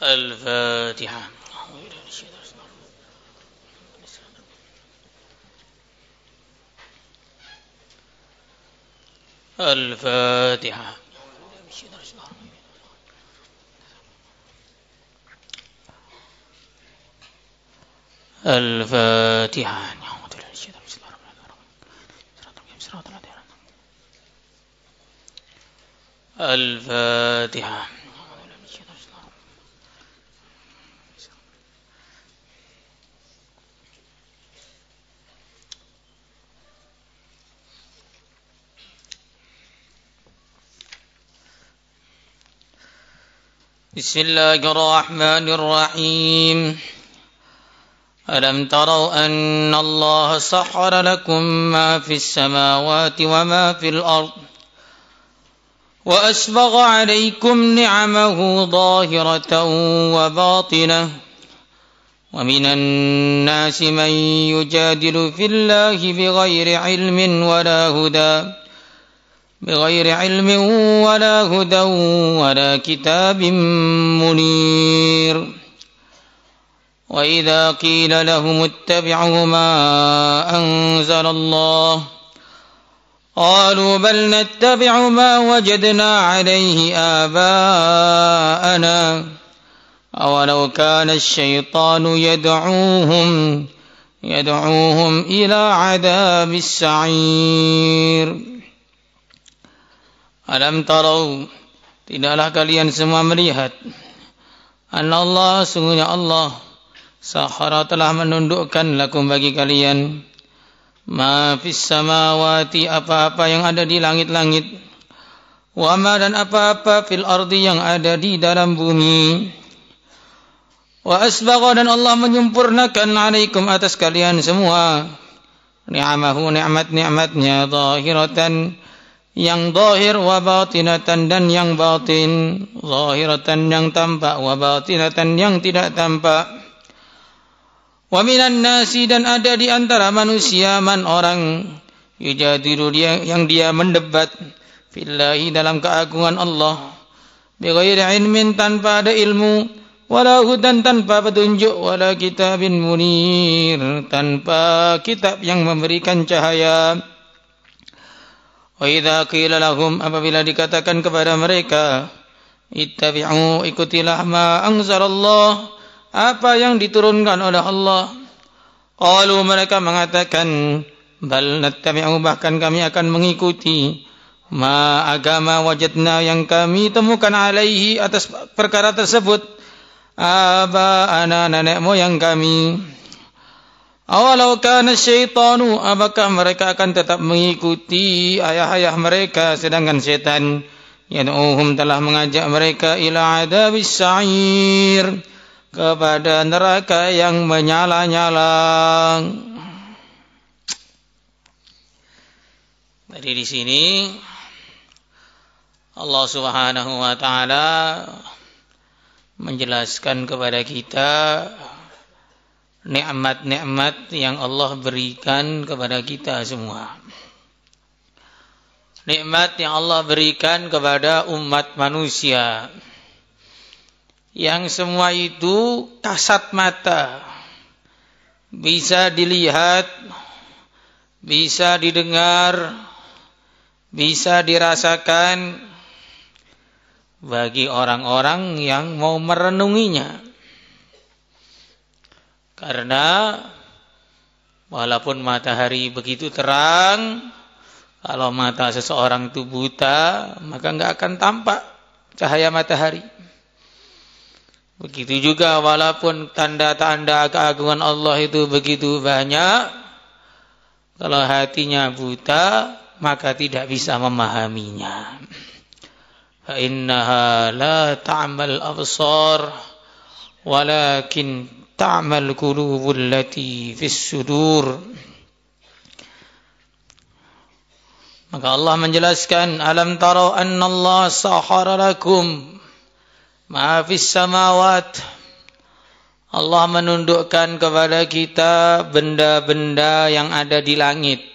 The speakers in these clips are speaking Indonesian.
الفاتحة. الفاتحة. الفاتحة. الفاتحة. بسم الله الرحمن الرحيم. ألم تروا أن الله سخر لكم ما في السماوات وما في الأرض وأسبغ عليكم نعمه ظاهرة وباطنة ومن الناس من يجادل في الله بغير علم ولا هدى ولا كتاب منير. وإذا قيل لهم اتبعوا ما أنزل الله قالوا بل نتبع ما وجدنا عليه آباءنا أولو كان الشيطان يدعوهم إلى عذاب السعير. Alam tarau, tidaklah kalian semua melihat, anna Allah, sungguhnya Allah, sakhara telah menundukkan lakum bagi kalian, ma fis samawati, apa-apa yang ada di langit-langit, wa ma, dan apa-apa fil ardi, yang ada di dalam bumi. Wa asbagha, dan Allah menyempurnakan alaikum, atas kalian semua, ni'amahu, ni'mat-ni'matnya, zahiratan, yang zahir, wa batinatan, dan yang batin, zahiratan yang tampak, wa batinatan yang tidak tampak. Wa minan nasi, dan ada di antara manusia, man, orang, yujadilu, yang dia mendebat, fillahi, dalam keagungan Allah, bighairi ilmin, tanpa ada ilmu, wala hudan, tanpa petunjuk, wala kitabin munir, tanpa kitab yang memberikan cahaya. Wa idza qila lahum, apabila dikatakan kepada mereka, ittabi'u, ikutilah ma anzalallah, apa yang diturunkan oleh Allah. Qalu, mereka mengatakan, bal nattabi'u, bahkan kami akan mengikuti, ma, agama, wajadna, yang kami temukan, alaihi, atas perkara tersebut, aba'ana, nenek moyang kami. Awalau kana syaitanu, apakah mereka akan tetap mengikuti ayah-ayah mereka, sedangkan setan yad'uhum, telah mengajak mereka, ila adabis sa'ir, kepada neraka yang menyala-nyala. Jadi di sini Allah Subhanahu wa taala menjelaskan kepada kita nikmat-nikmat yang Allah berikan kepada kita semua. Nikmat yang Allah berikan kepada umat manusia, yang semua itu kasat mata, bisa dilihat, bisa didengar, bisa dirasakan bagi orang-orang yang mau merenunginya. Karena walaupun matahari begitu terang, kalau mata seseorang itu buta, maka enggak akan tampak cahaya matahari. Begitu juga walaupun tanda-tanda keagungan Allah itu begitu banyak, kalau hatinya buta, maka tidak bisa memahaminya. Fa innaha la ta'mal absar walakin ta'mal qulubul lati fis sudur. Maka Allah menjelaskan, alam tarau anna Allah sahara lakum ma fis samawat, Allah menundukkan kepada kita benda-benda yang ada di langit,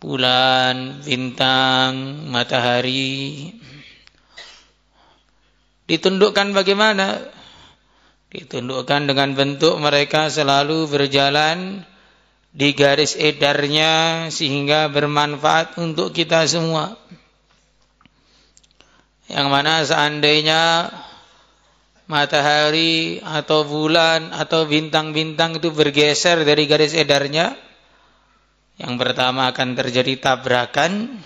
bulan, bintang, matahari. Ditundukkan bagaimana? Ditundukkan dengan bentuk mereka selalu berjalan di garis edarnya sehingga bermanfaat untuk kita semua. Yang mana seandainya matahari atau bulan atau bintang-bintang itu bergeser dari garis edarnya, yang pertama akan terjadi tabrakan,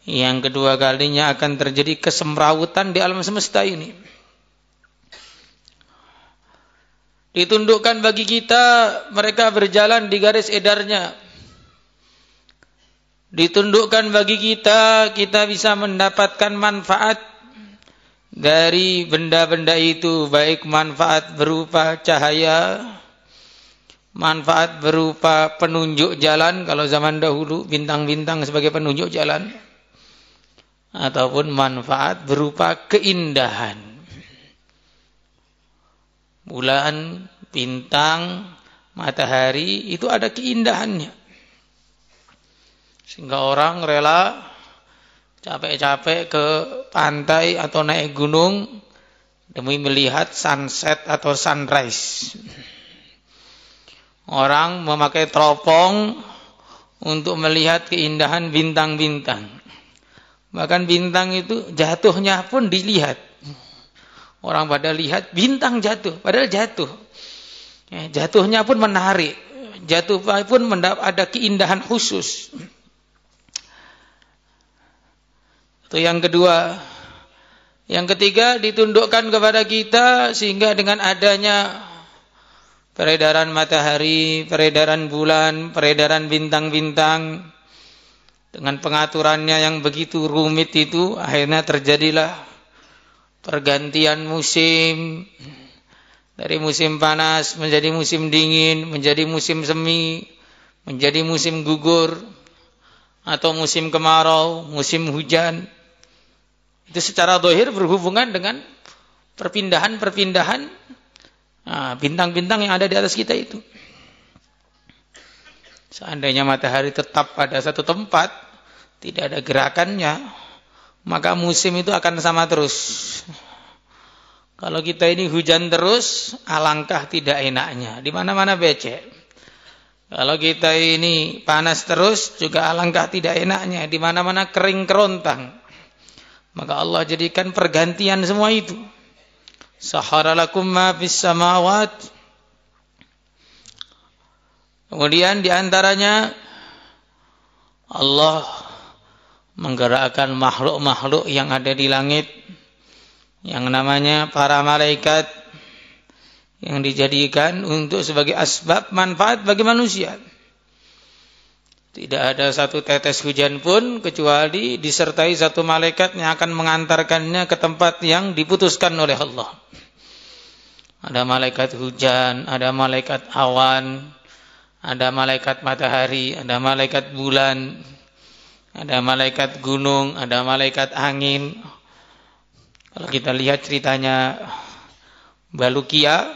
yang kedua kalinya akan terjadi kesemrawutan di alam semesta ini. Ditundukkan bagi kita, mereka berjalan di garis edarnya. Ditundukkan bagi kita, kita bisa mendapatkan manfaat dari benda-benda itu, baik manfaat berupa cahaya, manfaat berupa penunjuk jalan, kalau zaman dahulu bintang-bintang sebagai penunjuk jalan, ataupun manfaat berupa keindahan. Bulan, bintang, matahari itu ada keindahannya. Sehingga orang rela capek-capek ke pantai atau naik gunung demi melihat sunset atau sunrise. Orang memakai teropong untuk melihat keindahan bintang-bintang. Bahkan bintang itu jatuhnya pun dilihat. Orang pada lihat bintang jatuh, padahal jatuh. Jatuhnya pun menarik. Jatuh pun ada keindahan khusus. Itu yang kedua. Yang ketiga, ditundukkan kepada kita sehingga dengan adanya peredaran matahari, peredaran bulan, peredaran bintang-bintang, dengan pengaturannya yang begitu rumit itu, akhirnya terjadilah pergantian musim, dari musim panas menjadi musim dingin, menjadi musim semi, menjadi musim gugur, atau musim kemarau, musim hujan. Itu secara zahir berhubungan dengan perpindahan-perpindahan bintang-bintang yang ada di atas kita itu. Seandainya matahari tetap pada satu tempat, tidak ada gerakannya, maka musim itu akan sama terus. Kalau kita ini hujan terus, alangkah tidak enaknya. Di mana-mana becek. Kalau kita ini panas terus, juga alangkah tidak enaknya. Di mana-mana kering kerontang. Maka Allah jadikan pergantian semua itu. Sahara lakum ma fis samawat. Kemudian di antaranya Allah menggerakkan makhluk-makhluk yang ada di langit, yang namanya para malaikat, yang dijadikan untuk sebagai asbab manfaat bagi manusia. Tidak ada satu tetes hujan pun kecuali disertai satu malaikat yang akan mengantarkannya ke tempat yang diputuskan oleh Allah. Ada malaikat hujan, ada malaikat awan, ada malaikat matahari, ada malaikat bulan, ada malaikat gunung, ada malaikat angin. Kalau kita lihat ceritanya Balukia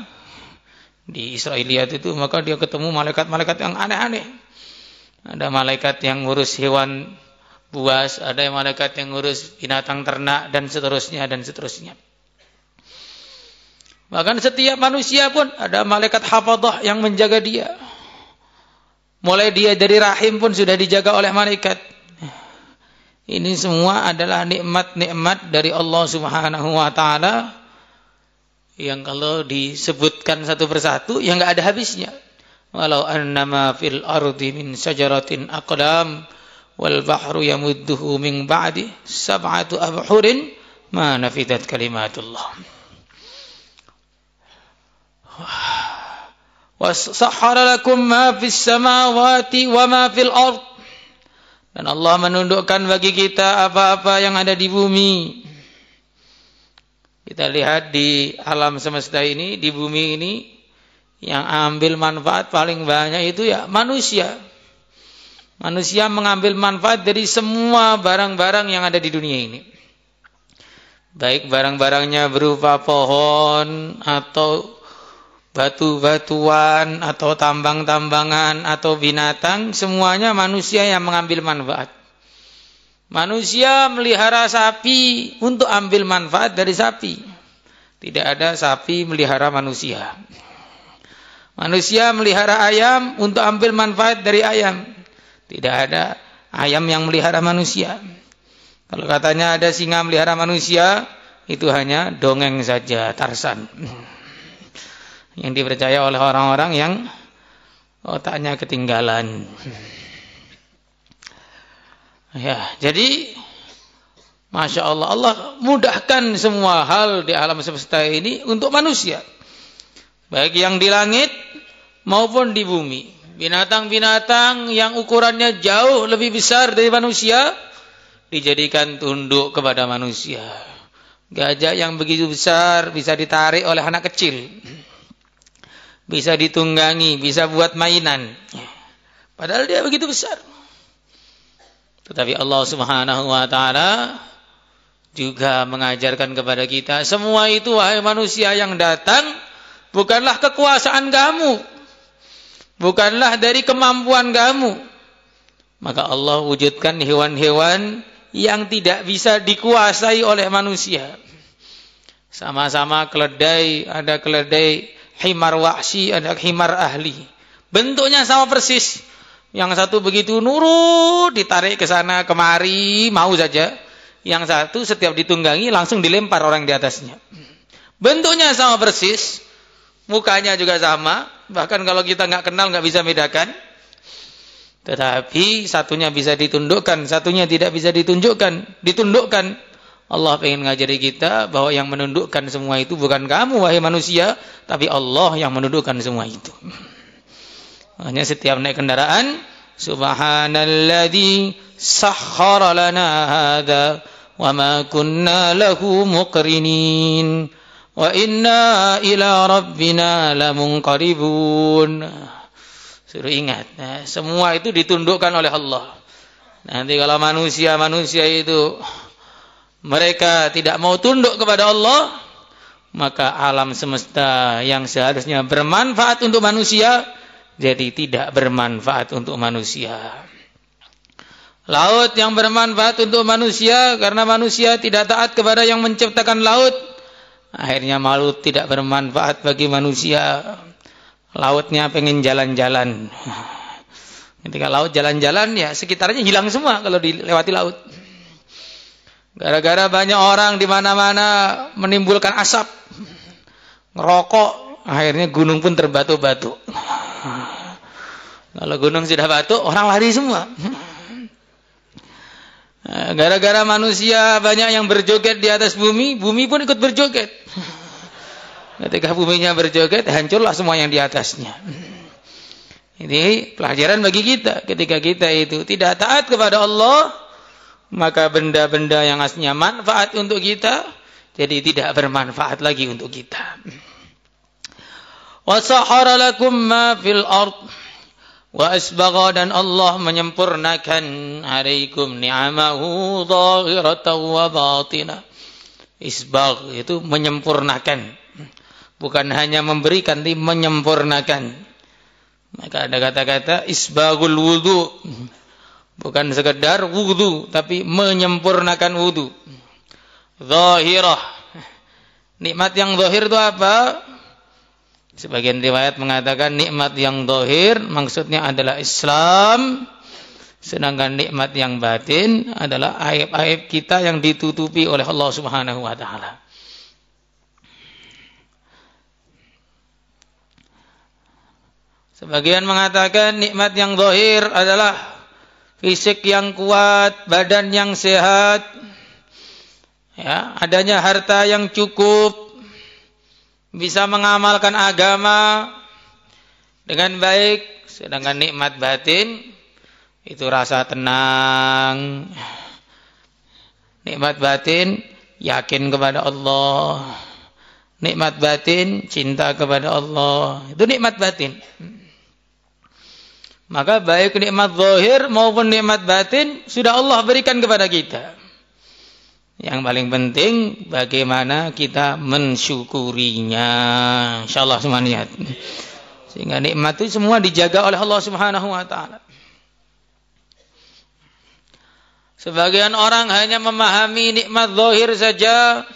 di Israiliyat itu, maka dia ketemu malaikat-malaikat yang aneh-aneh. Ada malaikat yang ngurus hewan buas, ada malaikat yang ngurus binatang ternak, dan seterusnya, dan seterusnya. Bahkan setiap manusia pun ada malaikat hafadhah yang menjaga dia. Mulai dia dari rahim pun sudah dijaga oleh malaikat. Ini semua adalah nikmat-nikmat dari Allah Subhanahu wa taala yang kalau disebutkan satu persatu yang enggak ada habisnya. Walau annama fil ardi min syajaratin aqlam wal bahru yamudduhu min ba'di sab'atu abhurin ma nafidat kalimatullah. Wasahhara lakum ma fis samawati wa ma fil ard. Dan Allah menundukkan bagi kita apa-apa yang ada di bumi. Kita lihat di alam semesta ini, di bumi ini, yang ambil manfaat paling banyak itu ya manusia. Manusia mengambil manfaat dari semua barang-barang yang ada di dunia ini. Baik barang-barangnya berupa pohon, atau batu-batuan, atau tambang-tambangan, atau binatang, semuanya manusia yang mengambil manfaat. Manusia melihara sapi untuk ambil manfaat dari sapi. Tidak ada sapi melihara manusia. Manusia melihara ayam untuk ambil manfaat dari ayam. Tidak ada ayam yang melihara manusia. Kalau katanya ada singa melihara manusia, itu hanya dongeng saja, Tarsan. Yang dipercaya oleh orang-orang yang otaknya ketinggalan. Ya, jadi Masya Allah, Allah mudahkan semua hal di alam semesta ini untuk manusia. Baik yang di langit maupun di bumi. Binatang-binatang yang ukurannya jauh lebih besar dari manusia dijadikan tunduk kepada manusia. Gajah yang begitu besar bisa ditarik oleh anak kecil. Bisa ditunggangi, bisa buat mainan. Padahal dia begitu besar. Tetapi Allah Subhanahu wa taala juga mengajarkan kepada kita, semua itu wahai manusia yang datang bukanlah kekuasaan kamu, bukanlah dari kemampuan kamu. Maka Allah wujudkan hewan-hewan yang tidak bisa dikuasai oleh manusia. Sama-sama keledai, ada keledai himar wahsi, ada himar ahli. Bentuknya sama persis. Yang satu begitu nurut, ditarik ke sana kemari, mau saja. Yang satu setiap ditunggangi langsung dilempar orang di atasnya. Bentuknya sama persis, mukanya juga sama. Bahkan kalau kita nggak kenal nggak bisa bedakan. Tetapi satunya bisa ditundukkan, satunya tidak bisa ditundukkan. Allah ingin ngajari kita bahwa yang menundukkan semua itu bukan kamu wahai manusia, tapi Allah yang menundukkan semua itu. Hanya setiap naik kendaraan, subhanalladzi sakhkhara lana hadza wa ma kunna lahu muqrinin wa inna ila rabbina lamunqalibun. Suruh ingat, nah, semua itu ditundukkan oleh Allah. Nanti kalau manusia itu mereka tidak mau tunduk kepada Allah, maka alam semesta yang seharusnya bermanfaat untuk manusia jadi tidak bermanfaat untuk manusia. Laut yang bermanfaat untuk manusia karena manusia tidak taat kepada yang menciptakan laut, akhirnya laut tidak bermanfaat bagi manusia. Lautnya pengen jalan-jalan. Ketika laut jalan-jalan, ya sekitarnya hilang semua kalau dilewati laut. Gara-gara banyak orang di mana-mana menimbulkan asap, ngerokok, akhirnya gunung pun terbatu-batu. Kalau gunung sudah batu, orang lari semua. Gara-gara manusia banyak yang berjoget di atas bumi, bumi pun ikut berjoget. Ketika buminya berjoget, hancurlah semua yang di atasnya. Ini pelajaran bagi kita. Ketika kita itu tidak taat kepada Allah, maka benda-benda yang aslinya manfaat untuk kita jadi tidak bermanfaat lagi untuk kita. Wa sahara lakum ma fil ard wa asbagha, dan Allah menyempurnakan alaikum ni'amahu zahiratan wa batinah. Isbagh itu menyempurnakan. Bukan hanya memberikan, tapi menyempurnakan. Maka ada kata-kata isbaghul wudu. Bukan sekedar wudu, tapi menyempurnakan wudu. Zahirah. Nikmat yang zahir itu apa? Sebagian riwayat mengatakan nikmat yang zahir maksudnya adalah Islam. Sedangkan nikmat yang batin adalah aib-aib kita yang ditutupi oleh Allah Subhanahu wa taala. Sebagian mengatakan nikmat yang zahir adalah fisik yang kuat, badan yang sehat, ya, adanya harta yang cukup, bisa mengamalkan agama dengan baik. Sedangkan nikmat batin itu rasa tenang. Nikmat batin yakin kepada Allah. Nikmat batin cinta kepada Allah. Itu nikmat batin. Maka baik nikmat zahir maupun nikmat batin sudah Allah berikan kepada kita. Yang paling penting bagaimana kita mensyukurinya. Insyaallah semuanya. Sehingga nikmat itu semua dijaga oleh Allah Subhanahu wa taala. Sebagian orang hanya memahami nikmat zahir saja,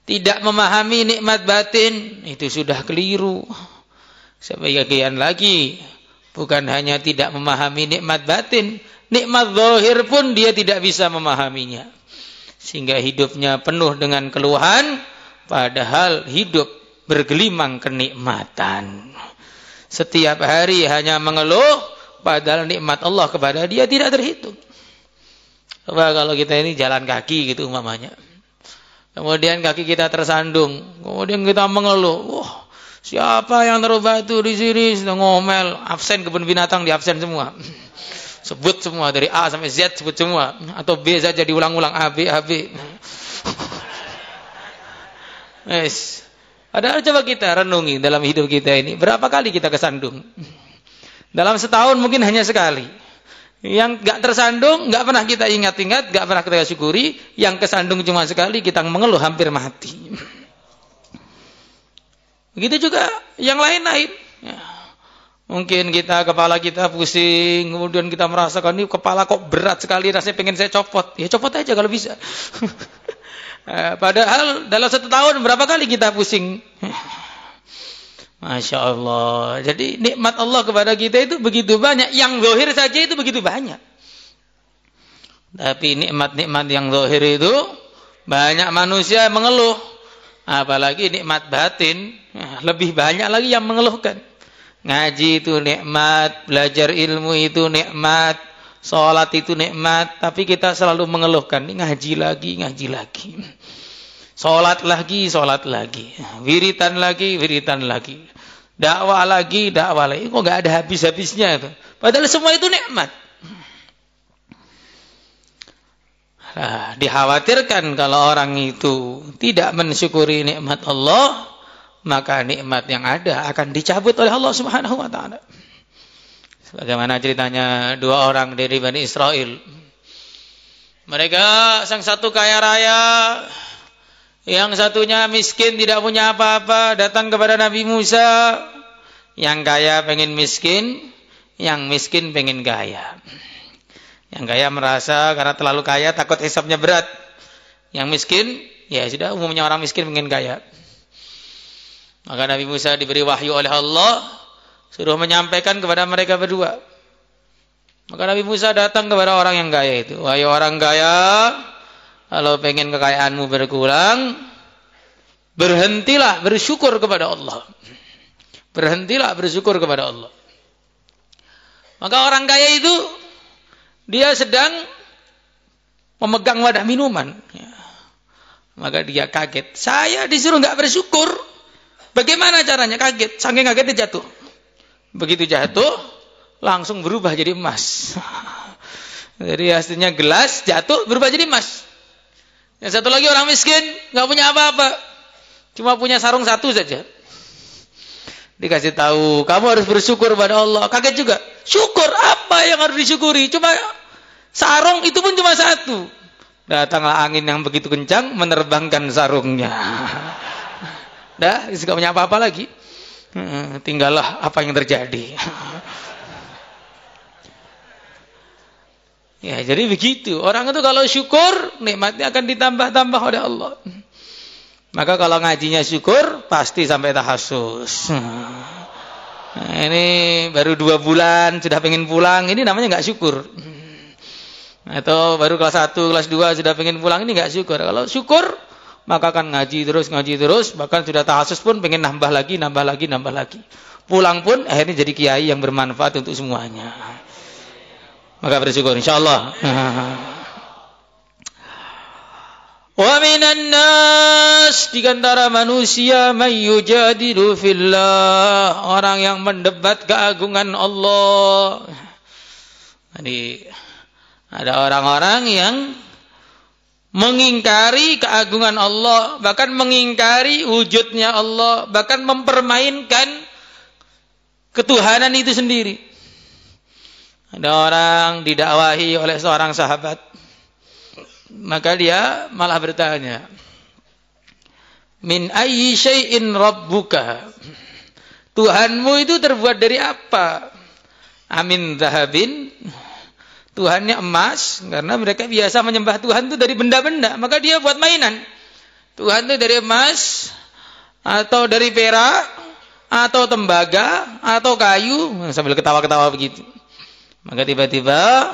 tidak memahami nikmat batin. Itu sudah keliru. Sebagian lagi bukan hanya tidak memahami nikmat batin, nikmat zahir pun dia tidak bisa memahaminya. Sehingga hidupnya penuh dengan keluhan, padahal hidup bergelimang kenikmatan. Setiap hari hanya mengeluh, padahal nikmat Allah kepada dia tidak terhitung. Coba kalau kita ini jalan kaki gitu umpamanya. Kemudian kaki kita tersandung, kemudian kita mengeluh, wah, siapa yang taruh batu di sini, sedang ngomel, absen kebun binatang di absen semua. Sebut semua dari A sampai Z, sebut semua, atau B saja diulang-ulang, A B. Yes. Padahal coba kita renungi dalam hidup kita ini, berapa kali kita kesandung? Dalam setahun mungkin hanya sekali. Yang gak tersandung, gak pernah kita ingat-ingat, gak pernah kita syukuri. Yang kesandung cuma sekali, kita mengeluh hampir mati. Begitu juga yang lain-lain. Ya. Mungkin kepala kita pusing, kemudian kita merasakan ini kepala kok berat sekali, rasanya pengen saya copot. Ya copot aja kalau bisa. Padahal dalam satu tahun berapa kali kita pusing? Masya Allah. Jadi nikmat Allah kepada kita itu begitu banyak. Yang zahir saja itu begitu banyak. Tapi nikmat-nikmat yang zahir itu banyak manusia mengeluh. Apalagi nikmat batin, lebih banyak lagi yang mengeluhkan. Ngaji itu nikmat, belajar ilmu itu nikmat, sholat itu nikmat, tapi kita selalu mengeluhkan, ngaji lagi. Sholat lagi. Wiritan lagi. Dakwah lagi. Kok gak ada habis-habisnya itu? Padahal semua itu nikmat. Nah, dikhawatirkan kalau orang itu tidak mensyukuri nikmat Allah, maka nikmat yang ada akan dicabut oleh Allah Subhanahu wa taala. Bagaimana ceritanya dua orang dari Bani Israel. Mereka sang satu kaya raya, yang satunya miskin tidak punya apa-apa, datang kepada Nabi Musa. Yang kaya pengen miskin, yang miskin pengen kaya. Yang kaya merasa karena terlalu kaya takut hisabnya berat. Yang miskin, ya sudah umumnya orang miskin pengen kaya. Maka Nabi Musa diberi wahyu oleh Allah, suruh menyampaikan kepada mereka berdua. Maka Nabi Musa datang kepada orang yang kaya itu. Wahai orang kaya, kalau pengen kekayaanmu berkurang, berhentilah bersyukur kepada Allah. Berhentilah bersyukur kepada Allah. Maka orang kaya itu, dia sedang memegang wadah minuman. Maka dia kaget. Saya disuruh nggak bersyukur. Bagaimana caranya? Kaget. Saking kagetnya jatuh. Begitu jatuh, langsung berubah jadi emas. Jadi hasilnya gelas jatuh berubah jadi emas. Yang satu lagi orang miskin, nggak punya apa-apa, cuma punya sarung satu saja. Dikasih tahu, kamu harus bersyukur pada Allah. Kaget juga. Syukur apa yang harus disyukuri? Cuma sarung itu pun cuma satu. Datanglah angin yang begitu kencang menerbangkan sarungnya. Dah, nggak punya apa-apa lagi. Tinggallah apa yang terjadi. Ya, jadi begitu. Orang itu kalau syukur, nikmatnya akan ditambah-tambah oleh Allah. Maka kalau ngajinya syukur, pasti sampai tahasus. Nah, ini baru 2 bulan sudah pengen pulang, ini namanya nggak syukur. Atau baru kelas 1, kelas 2 sudah pengen pulang, ini nggak syukur. Kalau syukur, maka akan ngaji terus, bahkan sudah tahasus pun pengen nambah lagi. Pulang pun akhirnya jadi kiai yang bermanfaat untuk semuanya. Maka bersyukur insyaallah. Wa minan nas, di antara manusia may yujadilu fillah, orang yang mendebat keagungan Allah. Jadi ada orang-orang yang mengingkari keagungan Allah, bahkan mengingkari wujudnya Allah, bahkan mempermainkan ketuhanan itu sendiri. Ada orang didakwahi oleh seorang sahabat, maka dia malah bertanya, min ayyi syai'in rabbuka, Tuhanmu itu terbuat dari apa? Amin zahabin, Tuhannya emas, karena mereka biasa menyembah Tuhan itu dari benda-benda, maka dia buat mainan. Tuhan itu dari emas, atau dari perak, atau tembaga, atau kayu, sambil ketawa-ketawa begitu. Maka tiba-tiba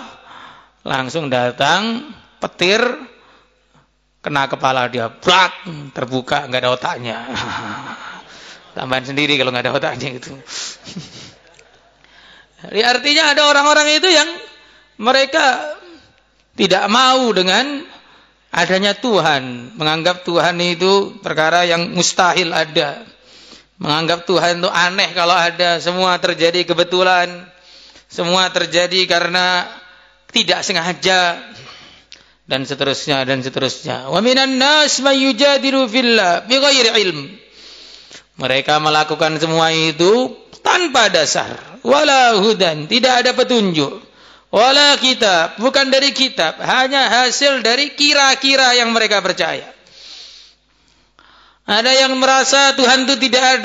langsung datang petir, kena kepala dia, plak, terbuka, nggak ada otaknya. Tambahan sendiri kalau nggak ada otaknya gitu. Jadi artinya ada orang-orang itu yang mereka tidak mau dengan adanya Tuhan, menganggap Tuhan itu perkara yang mustahil ada, menganggap Tuhan itu aneh kalau ada, semua terjadi kebetulan, semua terjadi karena tidak sengaja, dan seterusnya dan seterusnya. Wa minan nas may yujadilu fillah bighairi ilm. Mereka melakukan semua itu tanpa dasar, wala hudan, tidak ada petunjuk. Wala kitab, bukan dari kitab, hanya hasil dari kira-kira yang mereka percaya. Ada yang merasa Tuhan itu tidak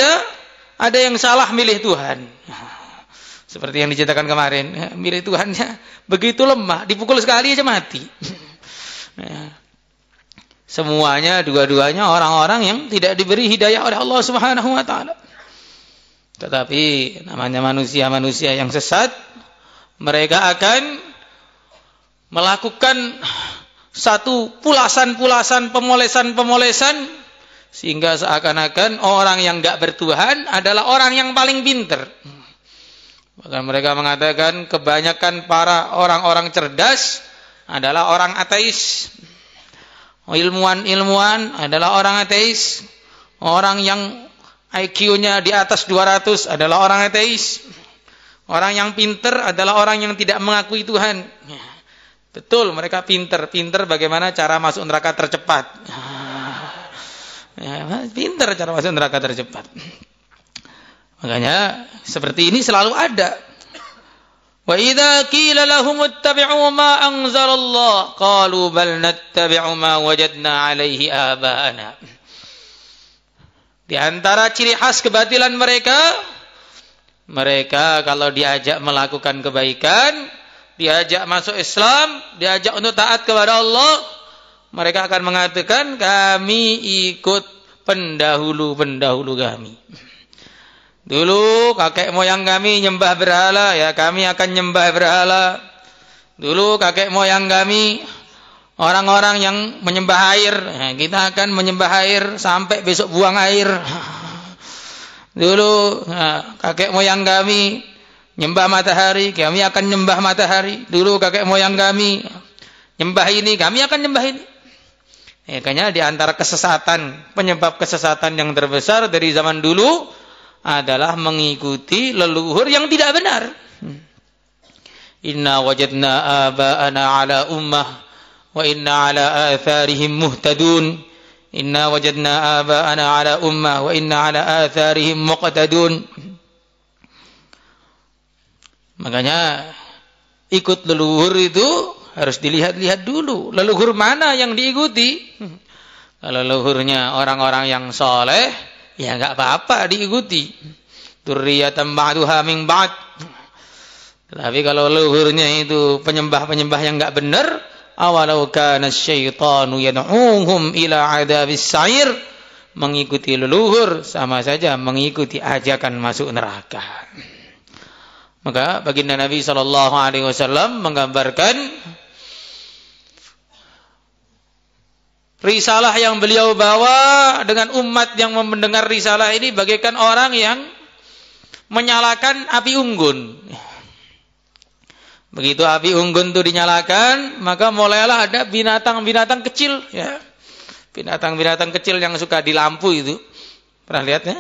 ada yang salah milih Tuhan. Seperti yang diceritakan kemarin, milih Tuhannya begitu lemah, dipukul sekali aja mati. Semuanya, dua-duanya orang-orang yang tidak diberi hidayah oleh Allah Subhanahu wa taala. Tetapi namanya manusia-manusia yang sesat, mereka akan melakukan satu pulasan-pulasan, pemolesan-pemolesan, sehingga seakan-akan orang yang enggak bertuhan adalah orang yang paling pintar. Bahkan mereka mengatakan kebanyakan para orang-orang cerdas adalah orang ateis. Ilmuwan-ilmuwan adalah orang ateis. Orang yang IQ-nya di atas 200 adalah orang ateis. Orang yang pintar adalah orang yang tidak mengakui Tuhan. Betul, mereka pintar bagaimana cara masuk neraka tercepat. Pintar cara masuk neraka tercepat. Makanya seperti ini selalu ada. Wa idza qila lahum ittabi'u ma anzalallah qalu bal nattabi'u ma wajadna 'alaihi aba'ana. Di antara ciri khas kebatilan mereka kalau diajak melakukan kebaikan, diajak masuk Islam, diajak untuk taat kepada Allah, mereka akan mengatakan kami ikut pendahulu-pendahulu kami. Dulu kakek moyang kami nyembah berhala, ya kami akan nyembah berhala. Dulu kakek moyang kami orang-orang yang menyembah air, ya, kita akan menyembah air sampai besok buang air. Dulu kakek moyang kami nyembah matahari, kami akan nyembah matahari. Dulu kakek moyang kami nyembah ini, kami akan nyembah ini. Makanya di antara kesesatan, penyebab kesesatan yang terbesar dari zaman dulu adalah mengikuti leluhur yang tidak benar. Inna wajadna aba'ana ala ummah wa inna ala atharihim muhtadun. Inna wajadna aba'ana ala ummah wa inna ala atharihim muqtadun. Makanya ikut leluhur itu harus dilihat-lihat dulu. Leluhur mana yang diikuti? Kalau leluhurnya orang-orang yang soleh, ya enggak apa-apa diikuti. Dzurriyyatan ba'duha min ba'd. Tapi kalau leluhurnya itu penyembah-penyembah yang enggak benar, awalau kana syaitanu yad'uhum ila 'adzabis sa'ir, mengikuti leluhur sama saja mengikuti ajakan masuk neraka. Maka baginda Nabi sallallahu alaihi wasallam menggambarkan risalah yang beliau bawa dengan umat yang mendengar risalah ini bagaikan orang yang menyalakan api unggun. Begitu api unggun itu dinyalakan, maka mulailah ada binatang-binatang kecil, ya. Binatang-binatang kecil yang suka di lampu itu. Pernah lihat ya?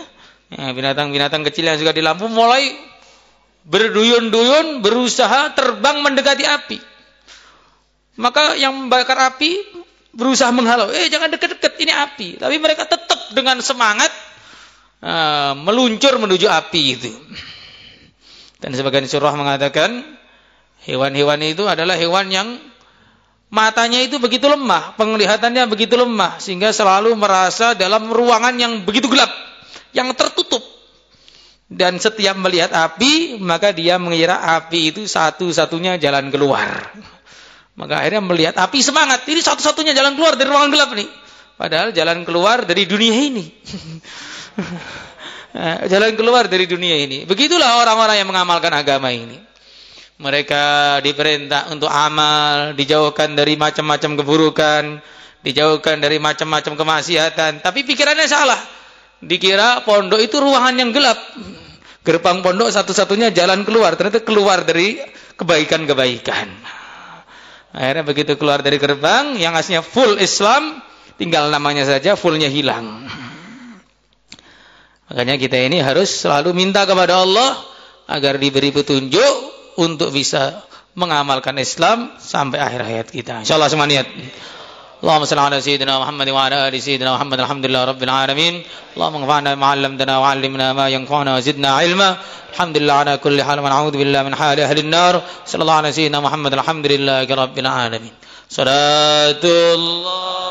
Binatang-binatang kecil yang suka di lampu mulai berduyun-duyun berusaha terbang mendekati api. Maka yang membakar api berusaha menghalau, jangan dekat-dekat, ini api. Tapi mereka tetap dengan semangat meluncur menuju api itu. Dan sebagian surah mengatakan hewan-hewan itu adalah hewan yang matanya itu begitu lemah, penglihatannya begitu lemah, sehingga selalu merasa dalam ruangan yang begitu gelap, yang tertutup. Dan setiap melihat api, maka dia mengira api itu satu-satunya jalan keluar. Maka akhirnya melihat api semangat, ini satu-satunya jalan keluar dari ruangan gelap nih. Padahal jalan keluar dari dunia ini. Jalan keluar dari dunia ini. Begitulah orang-orang yang mengamalkan agama ini. Mereka diperintah untuk amal, dijauhkan dari macam-macam keburukan, dijauhkan dari macam-macam kemaksiatan. Tapi pikirannya salah. Dikira pondok itu ruangan yang gelap. Gerbang pondok satu-satunya jalan keluar. Ternyata keluar dari kebaikan-kebaikan. Akhirnya begitu keluar dari gerbang, yang aslinya full Islam, tinggal namanya saja, fullnya hilang. Makanya kita ini harus selalu minta kepada Allah agar diberi petunjuk untuk bisa mengamalkan Islam sampai akhir hayat kita. InsyaAllah semua niat. Allahumma salli ala sayyidina Muhammad wa ala ali sayyidina Muhammad. Alhamdulillah rabbil alamin. Allahumma anfa'na ma 'allamtana wa 'allimna ma yanfa'una wa zidna 'ilma. Alhamdulillah ala kulli hal wa na'udzu billahi min hali ahli an-nar. Sallallahu ala sayyidina Muhammad. Alhamdulillahi rabbil alamin. Salatullah